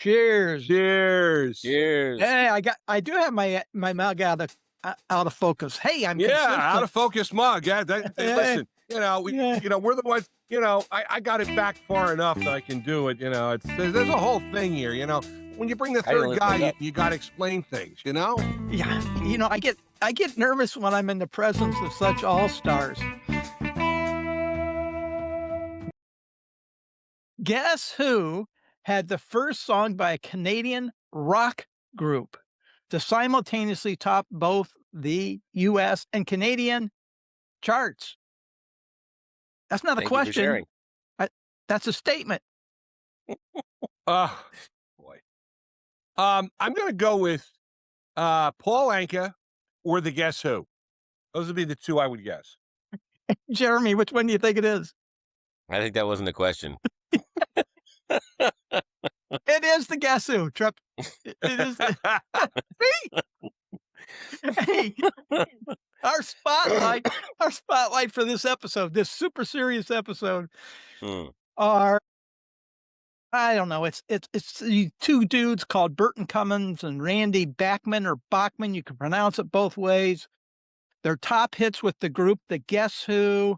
Cheers. Cheers. Cheers. Hey, I do have my mug out of focus. Hey, I'm consistent. Out of focus mug. Yeah, listen, we're the ones, I got it back far enough that I can do it. There's a whole thing here, when you bring the third guy, you got to explain things, Yeah. I get nervous when I'm in the presence of such all-stars. Guess who had the first song by a Canadian rock group to simultaneously top both the U.S. and Canadian charts? That's not a question. That's a statement. Boy. I'm going to go with Paul Anka or the Guess Who. Those would be the two I would guess. Jeremy, which one do you think it is? I think that wasn't a question. It is the Guess Who, Tripp. It is. Hey, our spotlight for this episode, this super serious episode, are, I don't know, it's the two dudes called Burton Cummings and Randy Bachman, or Bachman. You can pronounce it both ways. Their top hits with the group, the Guess Who,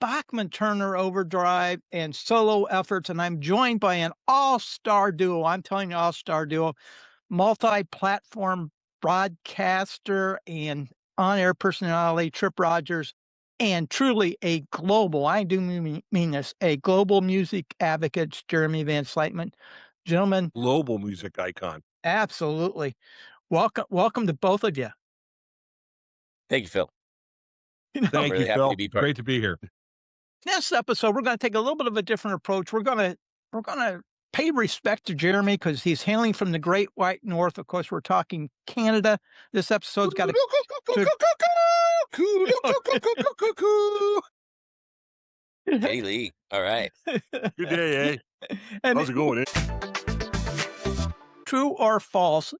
Bachman-Turner Overdrive, and solo efforts. And I'm joined by an all-star duo. I'm telling you, all-star duo, multi-platform broadcaster and on-air personality, Tripp Rogers, and truly a global, I do mean this, a global music advocate, Jeremy Van Sluytman. Gentlemen. Global music icon. Absolutely. Welcome to both of you. Thank you, Phil. Thank you, Phil. Great to be here. This episode, we're going to take a little bit of a different approach. We're going to pay respect to Jeremy because he's hailing from the Great White North. Of course, we're talking Canada. This episode's got Hey, Lee. All right. Good day, eh? How's it going, eh? True or false,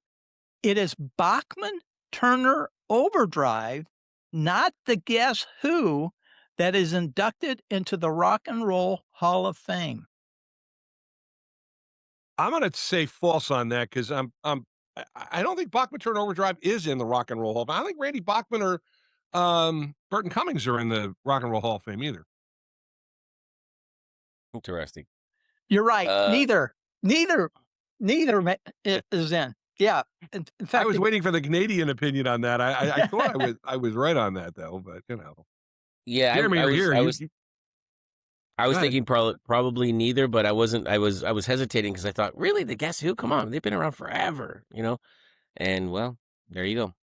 it is Bachman-Turner Overdrive, not the Guess Who, that is inducted into the Rock and Roll Hall of Fame. I'm going to say false on that because I don't think Bachman-Turner Overdrive is in the Rock and Roll Hall of Fame. I don't think Randy Bachman or Burton Cummings are in the Rock and Roll Hall of Fame either. Interesting. You're right. Neither is in. Yeah. In fact, I was waiting for the Canadian opinion on that. I thought I was right on that though, but Yeah, Jeremy, I was thinking probably neither, but I wasn't. I was hesitating because I thought, really, the Guess Who? Come on, they've been around forever, And well, there you go.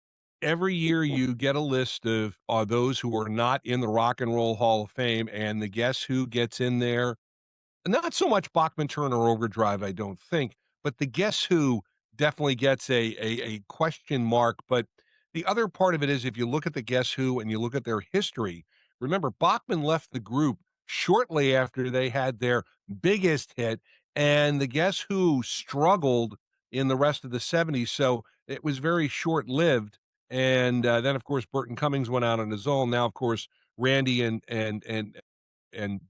Every year you get a list of those who are not in the Rock and Roll Hall of Fame, and the Guess Who gets in there. Not so much Bachman-Turner Overdrive, I don't think, but the Guess Who definitely gets a question mark. But the other part of it is, if you look at the Guess Who and you look at their history, remember Bachman left the group shortly after they had their biggest hit, and the Guess Who struggled in the rest of the 70s, so it was very short-lived. And then, of course, Burton Cummings went out on his own. Now, of course, Randy and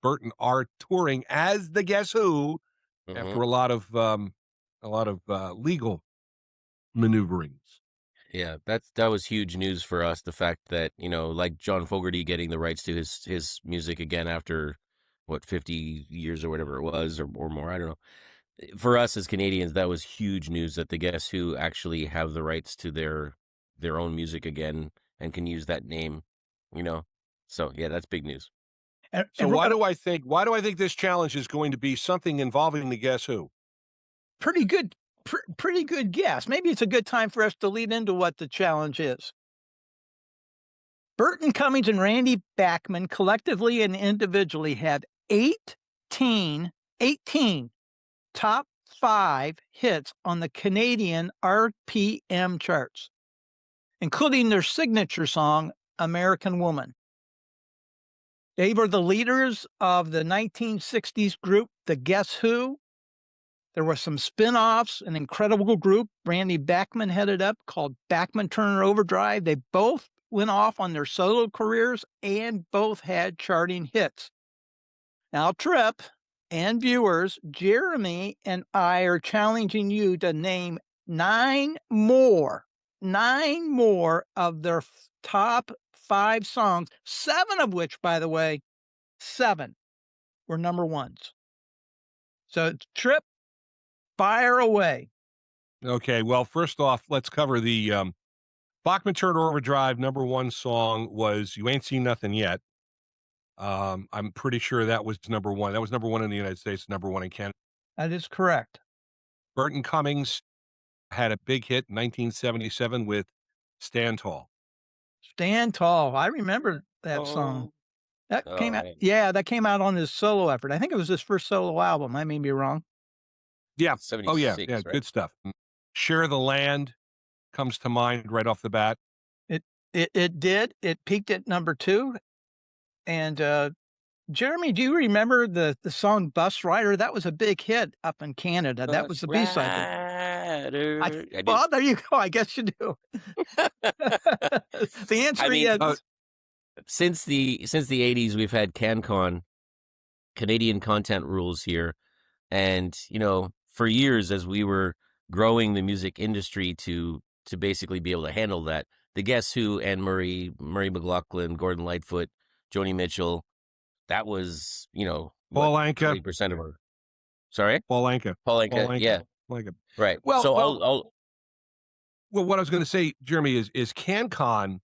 Burton are touring as the Guess Who after a lot of legal maneuverings. Yeah, that was huge news for us. The fact that, like John Fogerty getting the rights to his music again after 50 years or whatever it was, or more, I don't know. For us as Canadians, that was huge news that the Guess Who actually have the rights to their own music again and can use that name, So yeah, that's big news. So why do I think this challenge is going to be something involving the Guess Who? Pretty good guess. Maybe it's a good time for us to lead into what the challenge is. Burton Cummings and Randy Bachman collectively and individually had 18 top 5 hits on the Canadian RPM charts, including their signature song, American Woman. They were the leaders of the 1960s group, the Guess Who. There were some spin-offs, an incredible group Randy Bachman headed up called Bachman-Turner Overdrive. They both went off on their solo careers and both had charting hits. Now, Tripp, and viewers, Jeremy and I are challenging you to name 9 more of their top 5 songs, 7 of which, by the way, 7 were number ones. So, Tripp, fire away. Okay, well, first off, let's cover the Bachman-Turner Overdrive #1 song was "You Ain't Seen Nothing Yet." I'm pretty sure that was number 1. That was number 1 in the United States, number 1 in Canada. That is correct. Burton Cummings had a big hit in 1977 with "Stand Tall." Stand Tall. I remember that song. That came out, man. yeah, that came out on his solo effort. I think it was his first solo album. I may be wrong. Yeah. Oh, yeah. 76, Yeah. right? Good stuff. "Share the Land" comes to mind right off the bat. It did. It peaked at number 2. And Jeremy, do you remember the song Bus Rider? That was a big hit up in Canada. That was the B-side. Well, there you go. I guess you do. The answer I mean, is since the 80s, we've had CanCon, Canadian content rules here. And, for years, as we were growing the music industry to basically be able to handle that, the Guess Who, Anne Murray, Murray McLaughlin, Gordon Lightfoot, Joni Mitchell, that was, Paul Anka. 20% of our. Sorry? Paul Anka. Paul Anka, yeah. Paul Anka. Right. Well, so well, what I was going to say, Jeremy, is CanCon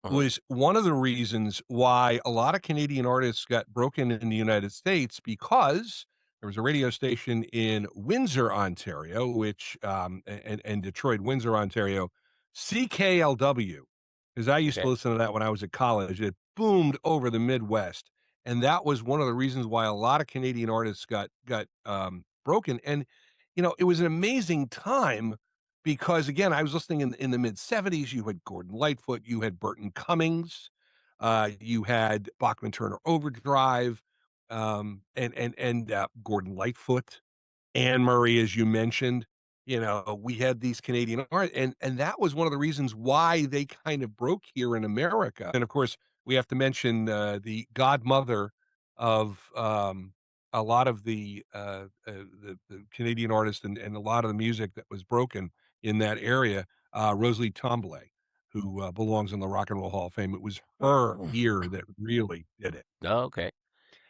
was one of the reasons why a lot of Canadian artists got broken in the United States, because there was a radio station in Windsor, Ontario, which and Detroit, Windsor, Ontario, CKLW, because I used to listen to that when I was at college. It boomed over the Midwest, and that was one of the reasons why a lot of Canadian artists got broken. And it was an amazing time, because again, I was listening in the mid '70s. You had Gordon Lightfoot, you had Burton Cummings, you had Bachman-Turner Overdrive, and Gordon Lightfoot, Anne Murray, as you mentioned. We had these Canadian art, and that was one of the reasons why they kind of broke here in America. And of course, we have to mention the godmother of a lot of the Canadian artists and a lot of the music that was broken in that area, Rosalie Tremblay, who belongs in the Rock and Roll Hall of Fame. It was her year that really did it. Oh, okay.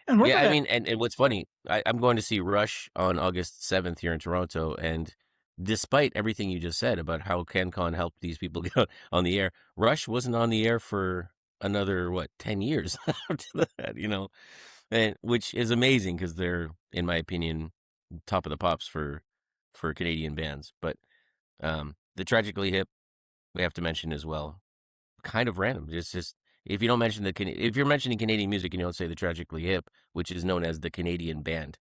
and Yeah, I mean, and what's funny, I'm going to see Rush on August 7th here in Toronto, and despite everything you just said about how CanCon helped these people get on the air, Rush wasn't on the air for another, 10 years after that, and which is amazing because they're, in my opinion, top of the pops for Canadian bands. But the Tragically Hip, we have to mention as well. Kind of random. It's just, if you don't mention if you're mentioning Canadian music and you don't say the Tragically Hip, which is known as the Canadian band,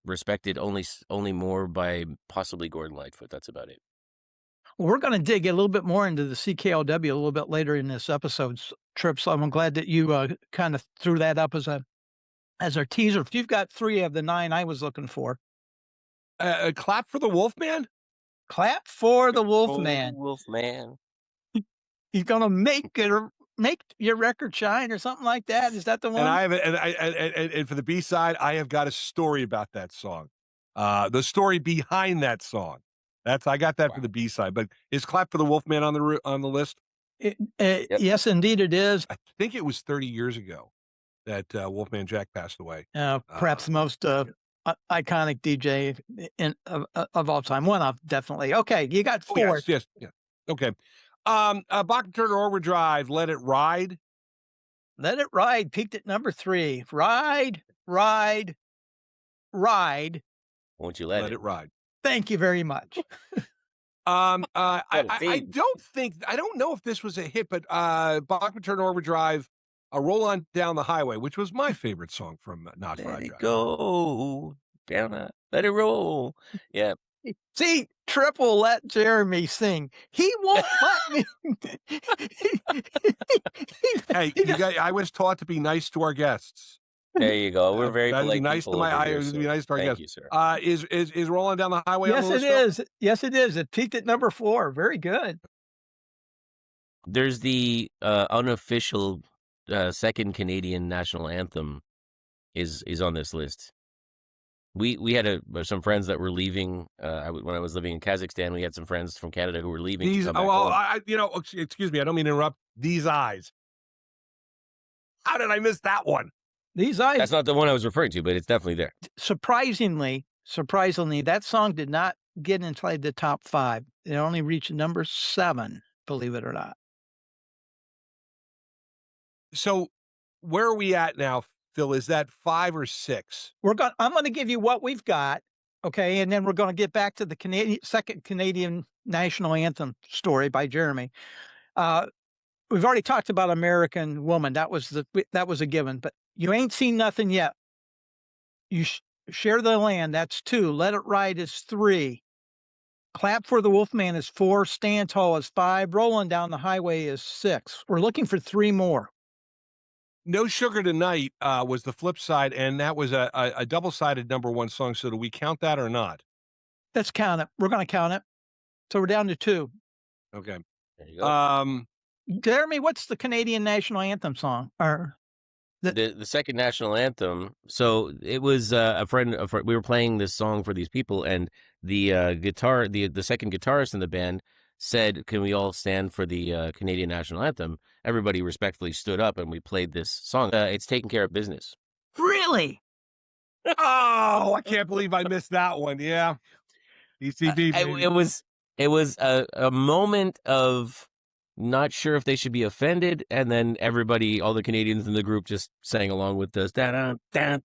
respected only more by possibly Gordon Lightfoot. That's about it. Well, we're going to dig a little bit more into the CKLW a little bit later in this episode's Trip. So I'm glad that you kind of threw that up as our teaser. If you've got 3 of the 9 I was looking for, Clap for the Wolfman. clap for the Wolfman. Wolfman. He's going to make your record shine or something like that. Is that the one? And I have and for the B-side, I have got a story about that song. The story behind that song. I got that for the B-side. But is Clap for the Wolfman on the list? Yep. Yes, indeed it is. I think it was 30 years ago that Wolfman Jack passed away. Perhaps the most iconic DJ of all time. One of, definitely. Okay, you got 4. Yes. Okay. Bachman-Turner Overdrive, Let It Ride. Let It Ride peaked at number 3. Ride. Won't you let it ride? Thank you very much. I don't know if this was a hit, but Bachman-Turner Overdrive, Roll On Down the Highway, which was my favorite song from Not Let Fried it Drive. go down, let it roll. Yeah. See, Tripp will let Jeremy sing. He won't let me. Hey, you guys, I was taught to be nice to our guests. There you go. We're very polite. Be nice to my here, be nice to our thank guests. You, sir. Is Rolling Down the Highway? Yes, on the it list is. Yes, it is. It peaked at number 4. Very good. There's the unofficial second Canadian national anthem is on this list. We had some friends that were leaving. When I was living in Kazakhstan, we had some friends from Canada who were leaving to come back home. Excuse me, I don't mean to interrupt. These Eyes. How did I miss that one? These Eyes. That's not the one I was referring to, but it's definitely there. Surprisingly, that song did not get inside the top 5. It only reached number 7, believe it or not. So where are we at now, Phil? Is that 5 or 6? I'm going to give you what we've got, okay, and then we're going to get back to the second Canadian national anthem story by Jeremy. We've already talked about American Woman. That was a given, but You Ain't Seen Nothing Yet. You Share the Land. That's 2. Let It Ride is 3. Clap for the Wolfman is 4. Stand Tall is 5. Rolling Down the Highway is 6. We're looking for 3 more. No Sugar Tonight was the flip side, and that was a double-sided number 1 song. So do we count that or not? Let's count it. We're going to count it. So we're down to 2. Okay. There you go. Jeremy, what's the Canadian national anthem song? Or the second national anthem. So it was a friend. We were playing this song for these people, and the the second guitarist in the band said, "Can we all stand for the Canadian national anthem?" Everybody respectfully stood up, and we played this song. It's Taking Care of Business. Really? Oh, I can't believe I missed that one. Yeah, ECB. It was a moment of not sure if they should be offended, and then everybody, all the Canadians in the group, just sang along with this. Take care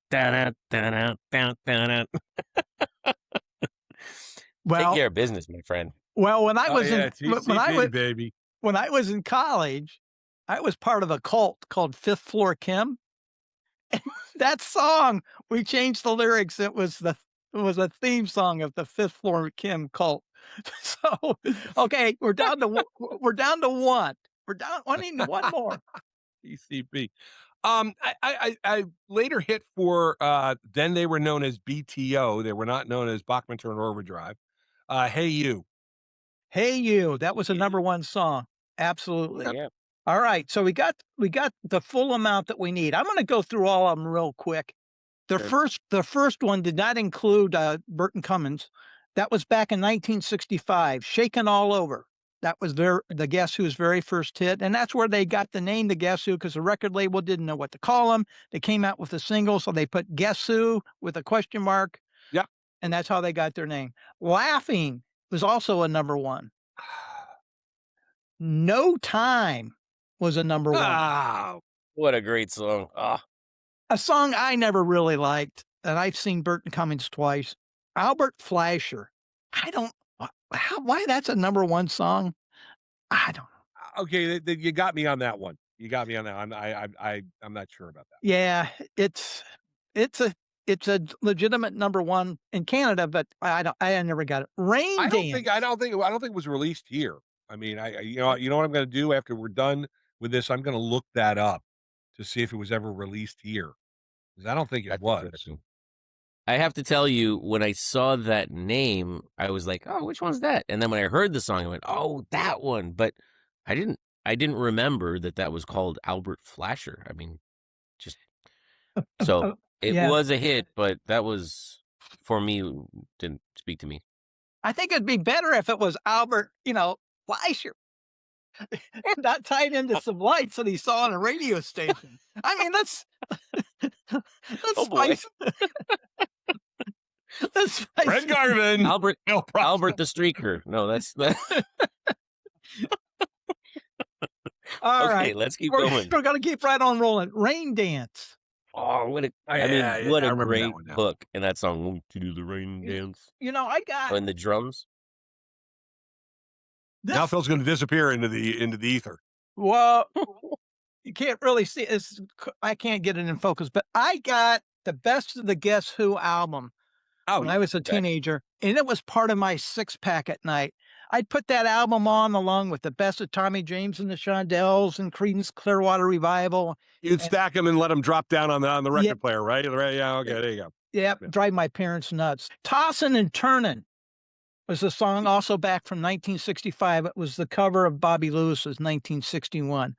of business, my friend. Well, when I was baby. When I was in college, I was part of a cult called Fifth Floor Kim. And that song, we changed the lyrics. It was a theme song of the Fifth Floor Kim cult. So, okay, we're down to 1. I need 1 more. ECB. I later hit for then they were known as BTO. They were not known as Bachman-Turner Overdrive. Hey You. Hey You. That was a number 1 song. Absolutely. Yeah. All right. So we got the full amount that we need. I'm going to go through all of them real quick. The first one did not include Burton Cummings. That was back in 1965. Shaken All Over. That was the Guess Who's very first hit. And that's where they got the name, the Guess Who, because the record label didn't know what to call them. They came out with a single, so they put Guess Who with a question mark. Yeah. And that's how they got their name. Laughing was also a number 1. No Time was a number 1. Oh, what a great song. A song I never really liked, and I've seen Burton Cummings twice. Albert Flasher. Why that's a number 1 song? I don't know. Okay, you got me on that one. I'm not sure about that. Yeah, it's a legitimate number 1 in Canada, but I never got it. Rain Dance. I don't think it was released here. I mean, you know what I'm going to do after we're done with this? I'm going to look that up to see if it was ever released here, because I don't think it was. I have to tell you, when I saw that name, I was like, "Oh, which one's that?" And then when I heard the song, I went, "Oh, that one." But I didn't remember that was called Albert Flasher. I mean, just so it was a hit, but that was, for me, didn't speak to me. I think it'd be better if it was Albert, Flasher, not tied into some lights that he saw on a radio station. I mean, let's boy. Fred Garvin. Albert the Streaker. No, that's all okay, right. let's keep going. We're going to keep right on rolling. Rain Dance. Oh, what a great hook in that song. Won't you do the rain dance? I got and the drums. Now Phil's going to disappear into the ether. Well, you can't really see this. I can't get it in focus, but I got the Best of the Guess Who album when I was a teenager, and it was part of my 6-pack at night. I'd put that album on along with the best of Tommy James and the Shondells and Creedence Clearwater Revival. You'd stack them and let them drop down on the record player, right? Yeah, okay, there you go. Yeah, drive my parents nuts. Tossin' and Turnin' was a song also back from 1965. It was the cover of Bobby Lewis's 1961.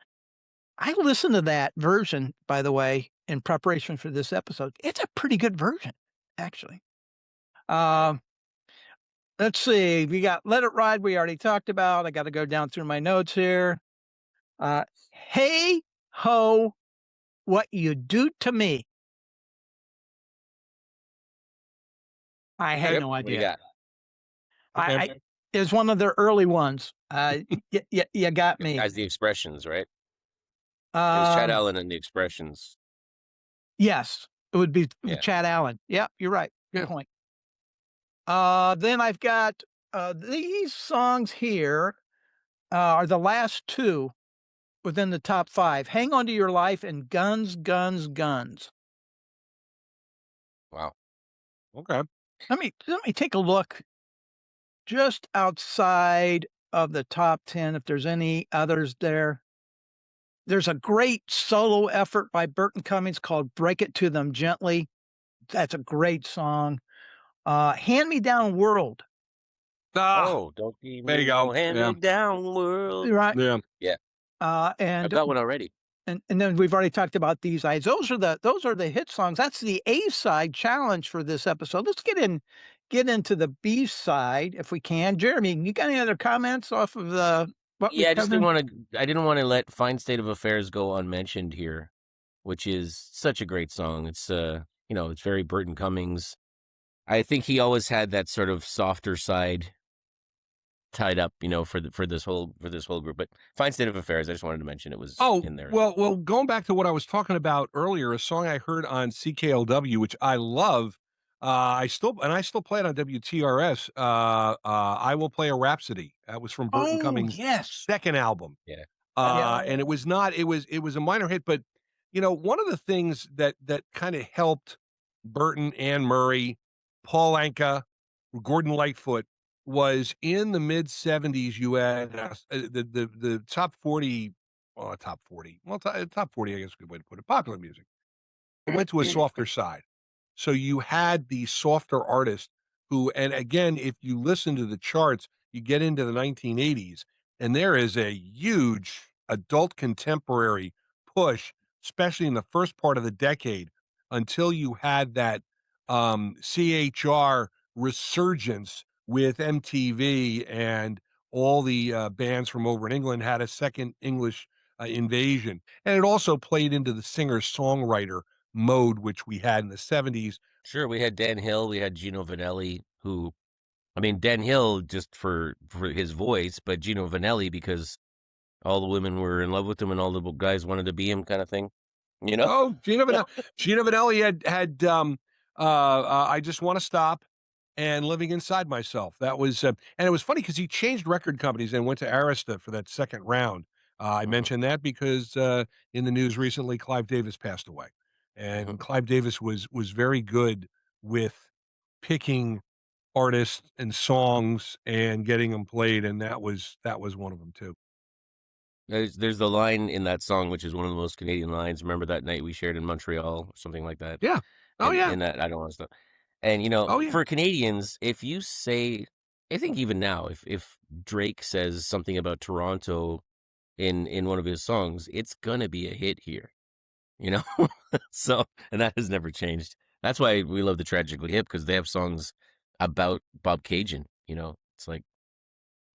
I listened to that version, by the way, in preparation for this episode. It's a pretty good version, actually. Let's see. We got Let It Ride, we already talked about. I got to go down through my notes here. Hey Ho, What You Do to Me. I had no What do you idea. got? It was one of their early ones. You got me. As the Expressions, right? It was Chad Allen and the Expressions. Yes, it would be Yeah. Chad Allen. Yeah, you're right. Good point. Then I've got these songs here are the last two within the top 5. Hang On to Your Life and Guns, Guns, Guns. Wow. Okay. Let me take a look just outside of the top 10 if there's any others there. There's a great solo effort by Burton Cummings called Break It to Them Gently. That's a great song. Hand Me Down World. Oh, don't be there you me, go. no hand me down world. Right. Yeah. Yeah. And I've got one already. And then we've already talked about These Eyes. Those are the hit songs. That's the A side challenge for this episode. Let's get into the B side if we can. Jeremy, you got any other comments off of what we I just covered? didn't want to let Fine State of Affairs go unmentioned here, which is such a great song. It's it's very Burton Cummings. I think he always had that sort of softer side tied up, for this whole group. But Fine State of Affairs, I just wanted to mention it was in there. Well, going back to what I was talking about earlier, a song I heard on CKLW, which I love. I still play it on WTRS. I Will Play a Rhapsody. That was from Burton Cummings' second album. Yeah. And it was a minor hit, but one of the things that kind of helped Burton, Anne Murray, Paul Anka, Gordon Lightfoot was in the mid 70s. You had the top 40, top 40, top 40, I guess is a good way to put it, popular music. It went to a softer side. So you had the softer artists who, and again, if you listen to the charts, you get into the 1980s, and there is a huge adult contemporary push, especially in the first part of the decade, until you had that CHR resurgence with MTV, and all the bands from over in England had a second English invasion. And it also played into the singer-songwriter mode, which we had in the 70s. Sure, we had Dan Hill, we had Gino Vanelli, who, Dan Hill just for his voice, but Gino Vanelli because all the women were in love with him and all the guys wanted to be him, kind of thing. Oh, Gino Vanelli had I Just Want to Stop and Living Inside Myself. That was, and it was funny because he changed record companies and went to Arista for that second round. I mentioned that because in the news recently, Clive Davis passed away. And Clive Davis was very good with picking artists and songs and getting them played, and that was one of them too. There's the line in that song, which is one of the most Canadian lines. Remember that night we shared in Montreal, or something like that. Yeah. And that I don't want to stop. And for Canadians, if you say, I think even now, if Drake says something about Toronto in one of his songs, it's gonna be a hit here. So, and that has never changed. That's why we love the Tragically Hip, because they have songs about Bob Cajun. It's like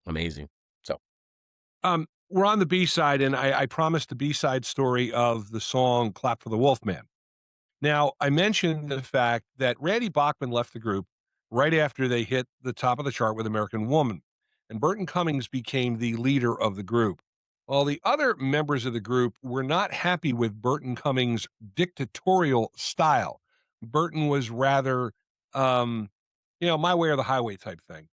amazing. So, we're on the B side, and I promised the B side story of the song "Clap for the Wolfman." Now, I mentioned the fact that Randy Bachman left the group right after they hit the top of the chart with American Woman, and Burton Cummings became the leader of the group. Well, the other members of the group were not happy with Burton Cummings' dictatorial style. Burton was rather, my way or the highway type thing.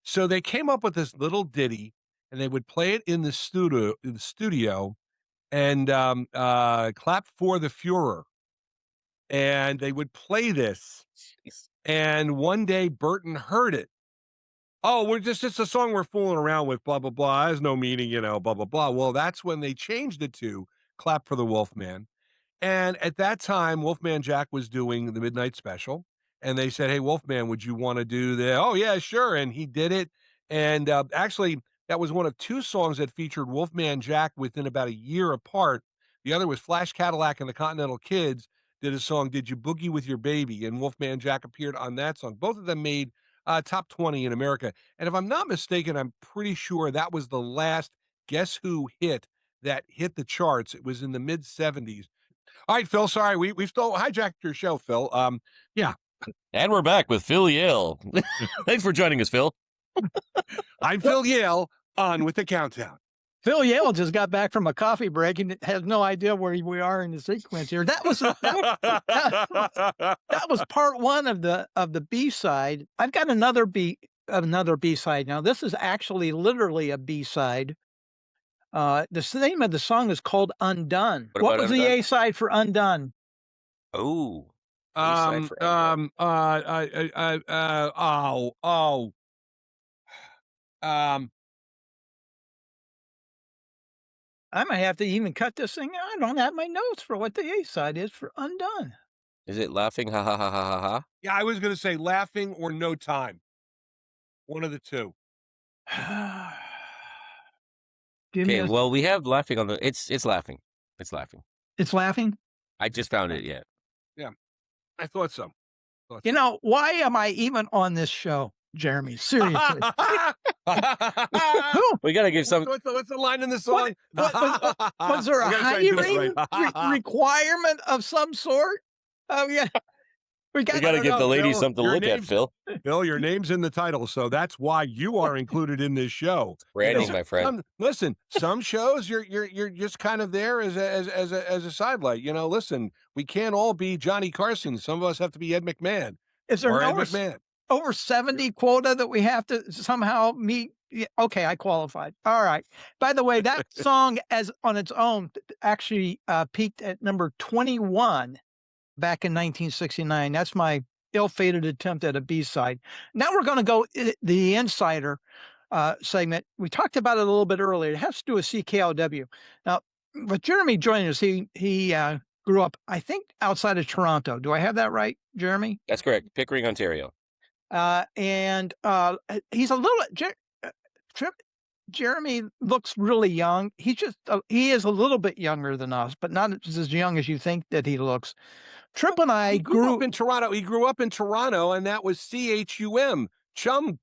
So they came up with this little ditty, and they would play it in the studio, and clap for the Fuhrer. And they would play this. Jeez. And one day Burton heard it. Oh, it's a song we're fooling around with, blah, blah, blah. It has no meaning, blah, blah, blah. Well, that's when they changed it to Clap for the Wolfman. And at that time, Wolfman Jack was doing the Midnight Special. And they said, hey, Wolfman, would you want to do that? Oh, yeah, sure. And he did it. And actually, that was one of two songs that featured Wolfman Jack within about a year apart. The other was Flash Cadillac and the Continental Kids did a song, Did You Boogie With Your Baby? And Wolfman Jack appeared on that song. Both of them made top 20 in America. And if I'm not mistaken, I'm pretty sure that was the last Guess Who hit that hit the charts. It was in the mid-70s. All right, Phil, sorry, we've still hijacked your show, Phil. Yeah. And we're back with Phil Yale. Thanks for joining us, Phil. I'm Phil Yale, on with the countdown. Phil Yale just got back from a coffee break and has no idea where we are in the sequence here. That was part one of the B-side. I've got another B-side now. This is actually literally a B-side. The name of the song is called Undone. What was the A-side for Undone? Oh. I might have to even cut this thing. I don't have my notes for what the A-side is for Undone. Is it Laughing? Ha ha ha ha ha ha. Yeah, I was going to say Laughing or No Time. One of the two. Okay, well, we have Laughing on the. It's Laughing. It's Laughing. It's Laughing? I just found it yet. Yeah, I thought so. You know, why am I even on this show, Jeremy? Seriously. We got to give some. What's the line in the song? Was there a hiring requirement of some sort? Oh, yeah. We got to give the ladies something to look at, Phil. Phil, your name's in the title, so that's why you are included in this show. Branding, my friend. Listen, some shows you're just kind of there as a sidelight. You know, listen, we can't all be Johnny Carson. Some of us have to be Ed McMahon. Is there over 70 quota that we have to somehow meet? Yeah, okay, I qualified. All right. By the way, that song as on its own actually peaked at number 21 back in 1969. That's my ill-fated attempt at a B-side. Now we're going to go the Insider segment. We talked about it a little bit earlier. It has to do with CKLW. Now, with Jeremy joining us, he grew up, I think, outside of Toronto. Do I have that right, Jeremy? That's correct. Pickering, Ontario. And he's a little... Jeremy looks really young. He is a little bit younger than us, but not as young as you think that he looks. Tripp and I grew up in Toronto. He grew up in Toronto, and that was CHUM, CHUM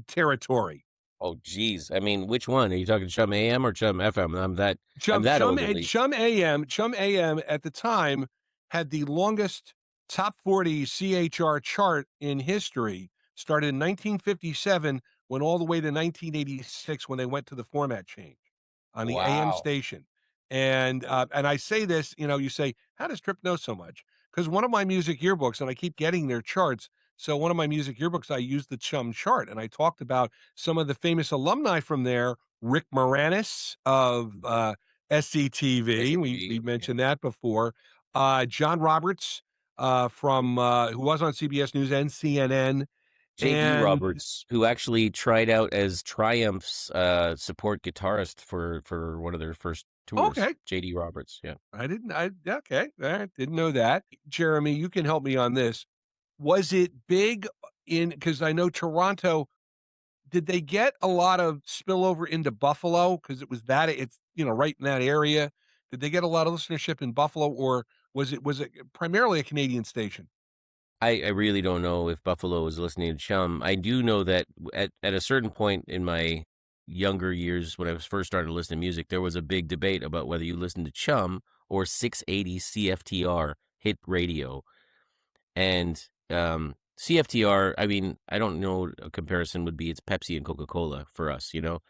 territory. Oh, geez. I mean, which one? Are you talking CHUM AM or CHUM FM? I'm that old. CHUM AM at the time had the longest top 40 CHR chart in history. Started in 1957, went all the way to 1986 when they went to the format change on the AM station. And I say this, you know, you say, how does Tripp know so much? Because one of my music yearbooks, and I keep getting their charts, so one of my music yearbooks, I used the CHUM chart, and I talked about some of the famous alumni from there, Rick Moranis of SCTV. We mentioned that before. John Roberts from who was on CBS News and CNN. J.D. Roberts, who actually tried out as Triumph's support guitarist for one of their first tours. Okay. J.D. Roberts, yeah. Okay. I didn't know that. Jeremy, you can help me on this. Was it big because I know Toronto, did they get a lot of spillover into Buffalo? Because it's, you know, right in that area. Did they get a lot of listenership in Buffalo, or was it primarily a Canadian station? I really don't know if Buffalo was listening to CHUM. I do know that at a certain point in my younger years, when I was first started listening to music, there was a big debate about whether you listened to CHUM or 680 CFTR hit radio. And CFTR, I mean, I don't know a comparison would be it's Pepsi and Coca-Cola for us, you know?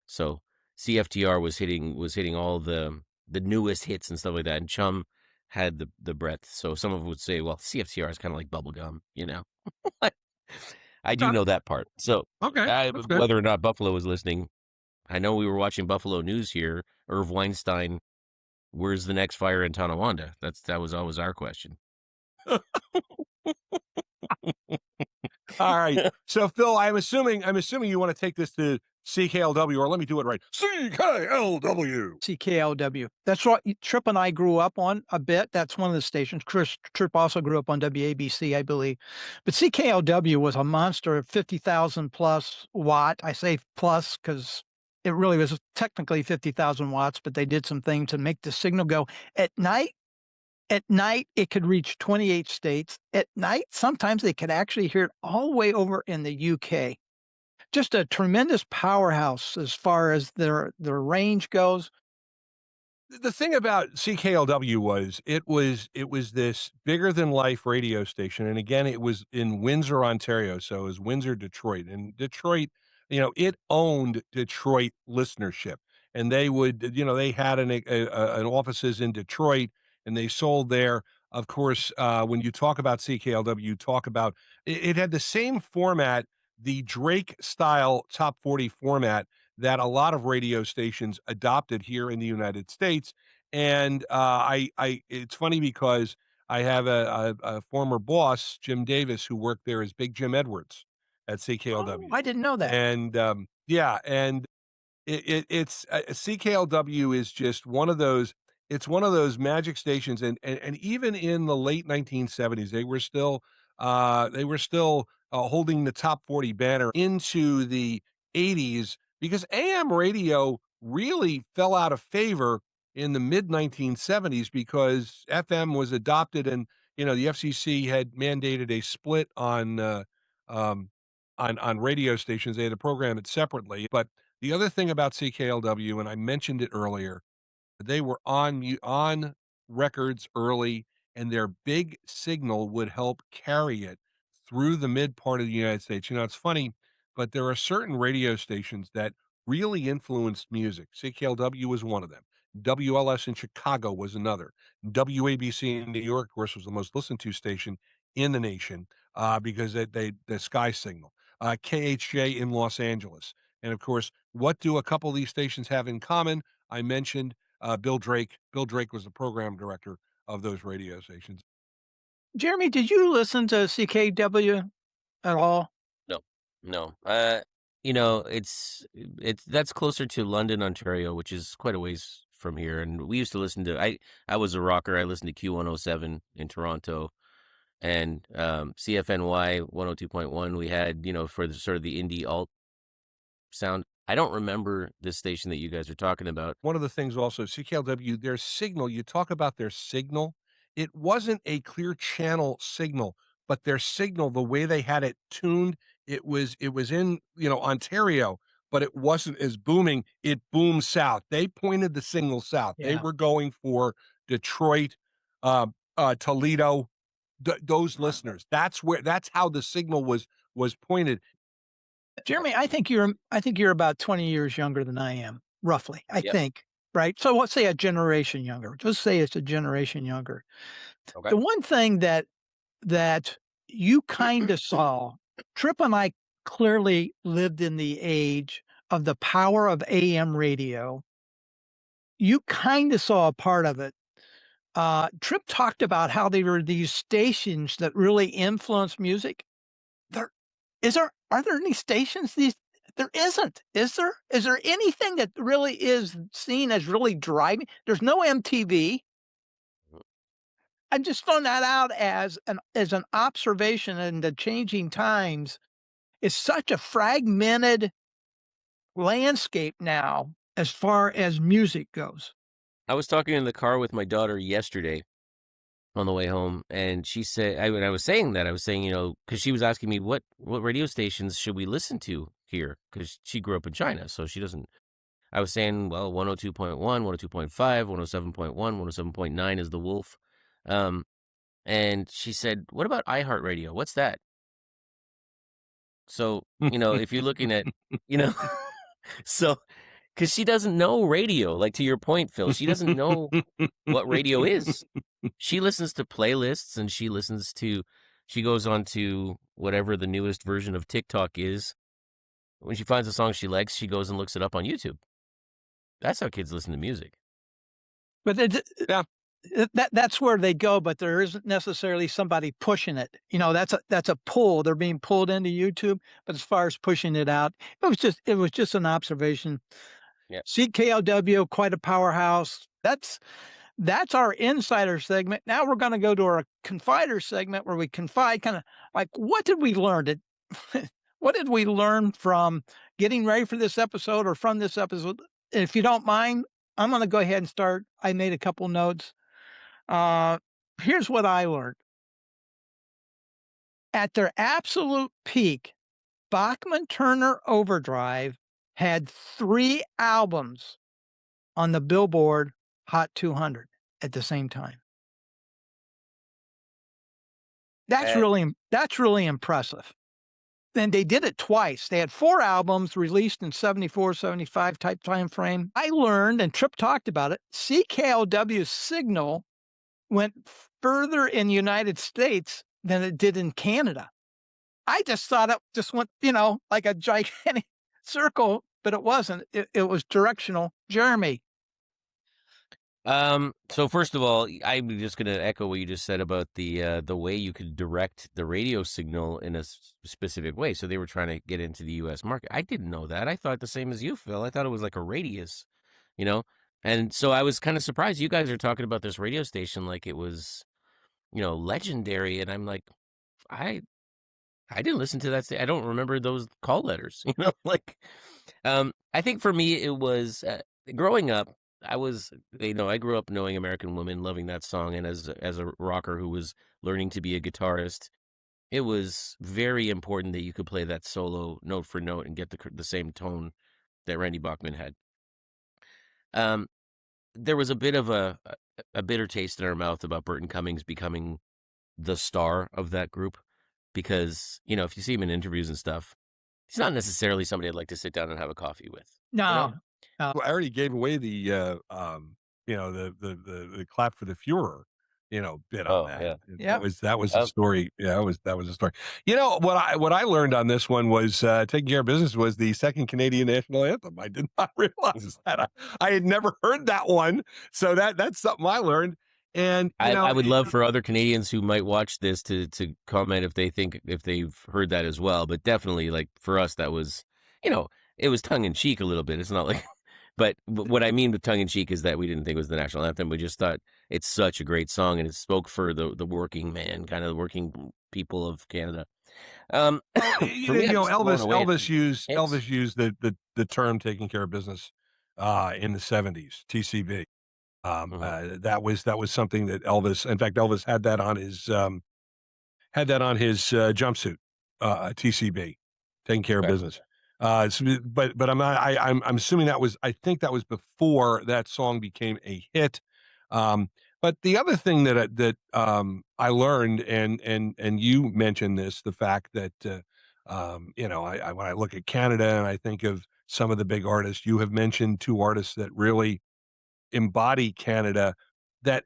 So CFTR was hitting all the newest hits and stuff like that, and CHUM had the breadth. So some of would say, well, CFTR is kind of like bubblegum, you know? I do know that part. So whether or not Buffalo was listening, I know we were watching Buffalo News here. Irv Weinstein, where's the next fire in Tonawanda? That was always our question. All right. So Phil, I'm assuming you want to take this to CKLW, or let me do it right. CKLW. CKLW. That's what Tripp and I grew up on a bit. That's one of the stations. Tripp also grew up on WABC, I believe. But CKLW was a monster of 50,000 plus watt. I say plus because it really was technically 50,000 watts, but they did some things to make the signal go at night. At night, it could reach 28 states. At night, sometimes they could actually hear it all the way over in the UK. Just a tremendous powerhouse as far as their range goes. The thing about CKLW was it was this bigger than life radio station, and again, it was in Windsor, Ontario, so it was Windsor, Detroit, and Detroit, it owned Detroit listenership, and they would, they had an offices in Detroit, and they sold there. Of course, when you talk about CKLW, you talk about it had the same format, the Drake style top 40 format that a lot of radio stations adopted here in the United States. And it's funny because I have a former boss, Jim Davis, who worked there as Big Jim Edwards at Oh, CKLW. I didn't know that. And yeah, and it's CKLW is just one of those. It's one of those magic stations, and even in the late 1970s, they were still holding the top 40 banner into the 80s because AM radio really fell out of favor in the mid 1970s because FM was adopted, and the FCC had mandated a split um, on radio stations. They had to program it separately, but the other thing about CKLW, and I mentioned it earlier, they were on records early, and their big signal would help carry it through the mid part of the United States. It's funny, but there are certain radio stations that really influenced music. CKLW was one of them. WLS in Chicago was another. WABC in New York, of course, was the most listened to station in the nation because the sky signal. KHJ in Los Angeles. And of course, what do a couple of these stations have in common? I mentioned Bill Drake. Bill Drake was the program director of those radio stations. Jeremy, did you listen to CKW at all? No, no. It's that's closer to London, Ontario, which is quite a ways from here. And we used to listen to. I was a rocker. I listened to Q107 in Toronto, and CFNY 102.1. We had for the sort of the indie alt sound. I don't remember this station that you guys are talking about. One of the things also, CKLW, their signal, you talk about their signal, it wasn't a clear channel signal, but their signal, the way they had it tuned, it was in, Ontario, but it wasn't as booming. It boomed south. They pointed the signal south. They Yeah. were going for Detroit, Toledo, those listeners. That's how the signal was pointed. Jeremy, I think you're about 20 years younger than I am, roughly, I Yep. think, right? So let's say a generation younger. Just say it's a generation younger. Okay. The one thing that you kinda saw, Tripp and I clearly lived in the age of the power of AM radio. You kinda saw a part of it. Tripp talked about how they were these stations that really influenced music. There are there any stations these there isn't, is there? Is there anything that really is seen as really driving? There's no MTV. I'm just throwing that out as an observation in the changing times. It's such a fragmented landscape now as far as music goes. I was talking in the car with my daughter yesterday on the way home, and she said, when I was saying that, I was saying, because she was asking me what radio stations should we listen to here, because she grew up in China, so she doesn't. I was saying, well, 102.1, 102.5, 107.1, 107.9 is the Wolf. And she said, what about iHeartRadio? What's that? So, if you're looking at, so, because she doesn't know radio, like to your point, Phil, she doesn't know what radio is. She listens to playlists and she goes on to whatever the newest version of TikTok is. When she finds a song she likes, she goes and looks it up on YouTube. That's how kids listen to music. But Yeah. that's where they go, but there isn't necessarily somebody pushing it. That's a pull. They're being pulled into YouTube, but as far as pushing it out, it was just an observation. Yeah. CKLW, quite a powerhouse. That's our insider segment. Now we're going to go to our Confider segment where we confide kind of like, what did we learn? What did we learn from getting ready for this episode or from this episode? If you don't mind, I'm going to go ahead and start. I made a couple notes. Here's what I learned. At their absolute peak, Bachman-Turner Overdrive had 3 albums on the Billboard Hot 200 at the same time. That's really impressive. And they did it twice. They had 4 albums released in 74, 75 type time frame. I learned, and Tripp talked about it, CKLW's signal went further in the United States than it did in Canada. I just thought it just went, like a gigantic circle, but it wasn't. It was directional. Jeremy. So first of all, I'm just going to echo what you just said about the way you could direct the radio signal in a specific way. So they were trying to get into the U.S. market. I didn't know that. I thought the same as you, Phil. I thought it was like a radius, you know? And so I was kind of surprised you guys are talking about this radio station like it was, legendary. And I'm like, I didn't listen to that. I don't remember those call letters, I think for me, it was growing up. I grew up knowing American Woman, loving that song. And as a rocker who was learning to be a guitarist, it was very important that you could play that solo note for note and get the same tone that Randy Bachman had. There was a bit of a bitter taste in our mouth about Burton Cummings becoming the star of that group because, if you see him in interviews and stuff, he's not necessarily somebody I'd like to sit down and have a coffee with. No. Well, I already gave away the the clap for the Fuhrer, bit on that. Yeah. That was the story. Yeah, that was the story. What I learned on this one was taking care of business was the second Canadian national anthem. I did not realize that. I had never heard that one, so that's something I learned. And I would love for other Canadians who might watch this to comment if they've heard that as well. But definitely, like for us, that was it was tongue in cheek a little bit. It's not like. But what I mean with tongue in cheek is that we didn't think it was the national anthem. We just thought it's such a great song, and it spoke for the working man, kind of the working people of Canada. For me, Elvis used the term "taking care of business" in the 70s. TCB. That was something that Elvis. In fact, Elvis had that on his jumpsuit. TCB, taking care of business. But I'm assuming I think that was before that song became a hit. But the other thing that I learned, and you mentioned this, the fact that when I look at Canada and I think of some of the big artists, you have mentioned 2 artists that really embody Canada. That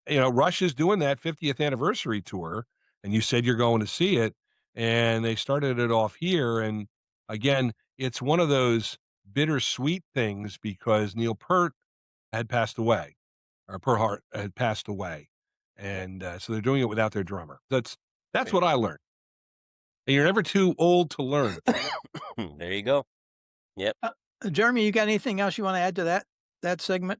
Rush is doing that 50th anniversary tour, and you said you're going to see it. And they started it off here. And again, it's one of those bittersweet things because Neil Peart had passed away, or Peart had passed away. And so they're doing it without their drummer. That's what I learned. And you're never too old to learn. There you go. Yep. Jeremy, you got anything else you want to add to that segment?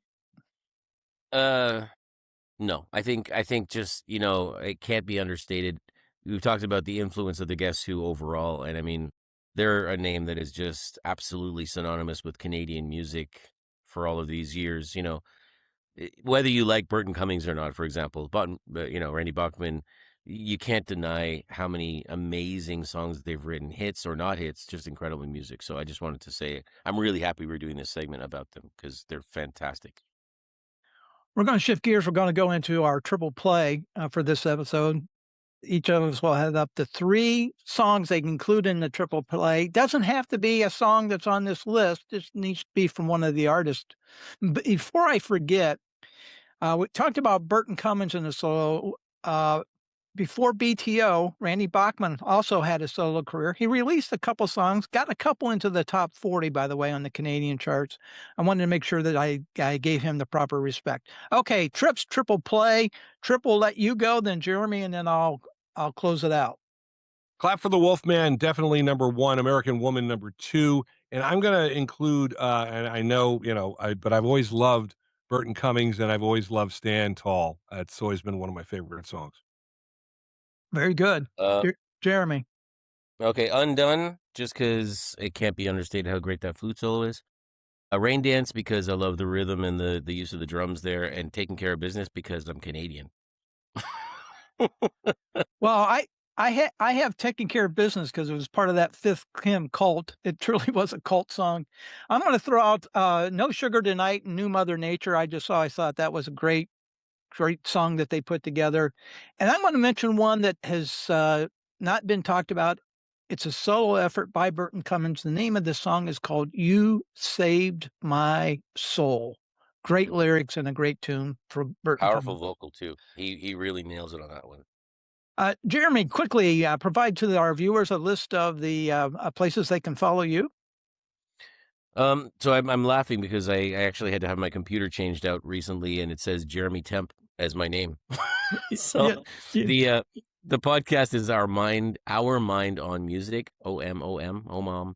No, I think just, it can't be understated. We've talked about the influence of the Guess Who overall, and I mean, they're a name that is just absolutely synonymous with Canadian music for all of these years. Whether you like Burton Cummings or not, for example, but Randy Bachman, you can't deny how many amazing songs they've written, hits or not hits, just incredible music. So I just wanted to say I'm really happy we're doing this segment about them because they're fantastic. We're going to shift gears. We're going to go into our triple play for this episode. Each of us will have up to 3 songs they can include in the triple play. Doesn't have to be a song that's on this list. Just needs to be from one of the artists. But before I forget, we talked about Burton Cummings in the solo. Before BTO, Randy Bachman also had a solo career. He released a couple songs, got a couple into the top 40, by the way, on the Canadian charts. I wanted to make sure that I gave him the proper respect. Okay, Tripp's triple play. Tripp will let you go, then Jeremy, and then I'll close it out. Clap for the Wolfman, definitely number 1. American Woman, number 2. And I'm going to include, and I know, but I've always loved Burton Cummings, and I've always loved Stand Tall. It's always been one of my favorite songs. Very good. Jeremy. Okay, Undone, just because it can't be understated how great that flute solo is. Rain Dance because I love the rhythm and the use of the drums there, and Taking Care of Business because I'm Canadian. Well, I have Taken Care of Business because it was part of that Fifth Kim cult. It truly was a cult song. I'm gonna throw out, No Sugar Tonight and New Mother Nature. I thought that was a great song that they put together. And I'm gonna mention one that has, not been talked about. It's a solo effort by Burton Cummings. The name of the song is called You Saved My Soul. Great lyrics and a great tune from Burton Powerful Cummings. vocal too. He really nails it on that one. Jeremy, quickly, provide to our viewers a list of the, places they can follow you. So I'm laughing because I actually had to have my computer changed out recently, and it says Jeremy Temp as my name. So Yeah. the podcast is Our Mind on Music. OMOM.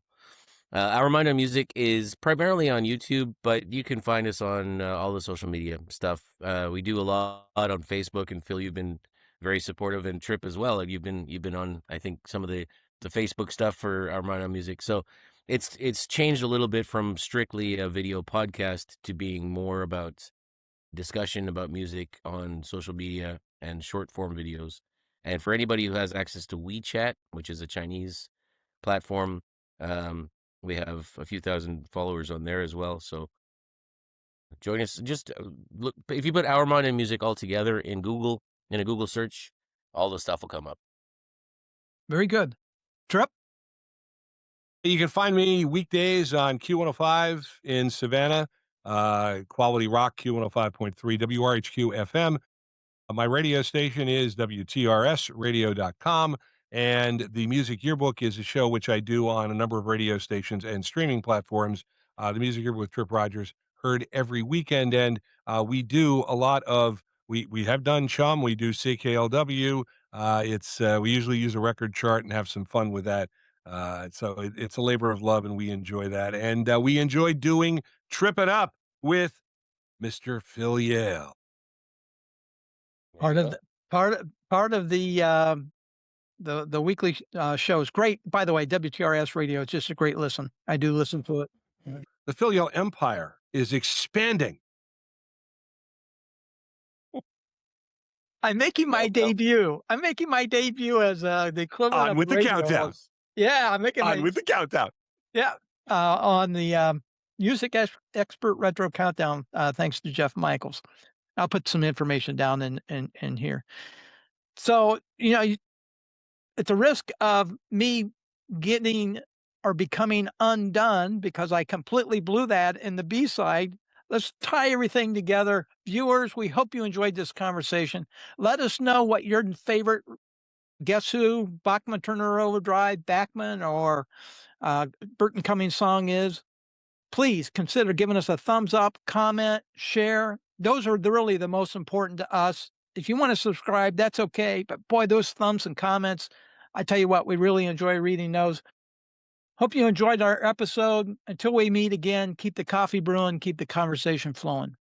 Our Mind on Music is primarily on YouTube, but you can find us on all the social media stuff. We do a lot on Facebook, and Phil, you've been very supportive, and Tripp as well. And you've been on, I think, some of the Facebook stuff for Our Mind on Music. So it's changed a little bit from strictly a video podcast to being more about discussion about music on social media and short form videos. And for anybody who has access to WeChat, which is a Chinese platform, we have a few thousand followers on there as well. So join us. Just look, if you put Our Mind and Music all together in Google, in a Google search, all the stuff will come up. Very good. Tripp? You can find me weekdays on Q105 in Savannah, Quality Rock Q105.3 WRHQ FM. My radio station is WTRSradio.com, and the Music Yearbook is a show which I do on a number of radio stations and streaming platforms. The Music Yearbook with Tripp Rogers, heard every weekend, and we do a lot of, we have done CHUM, we do CKLW. We usually use a record chart and have some fun with that. It's a labor of love, and we enjoy that. And we enjoy doing Trippin' Up with Mr. Phil Yale. Part of the weekly show is great. By the way, WTRS radio is just a great listen. I do listen to it. The Phil Yale empire is expanding. I'm making my debut. I'm making my debut as the equivalent of with the radio countdown. host. Yeah, I'm making with the countdown. Yeah, on the Music Expert Retro Countdown. Thanks to Jeff Michaels. I'll put some information down in here. So at the risk of me getting or becoming undone because I completely blew that in the B-side, let's tie everything together. Viewers, we hope you enjoyed this conversation. Let us know what your favorite Guess Who, Bachman-Turner Overdrive, Bachman, or Burton Cummings song is. Please consider giving us a thumbs up, comment, share. Those are really the most important to us. If you want to subscribe, that's okay. But boy, those thumbs and comments, I tell you what, we really enjoy reading those. Hope you enjoyed our episode. Until we meet again, keep the coffee brewing, keep the conversation flowing.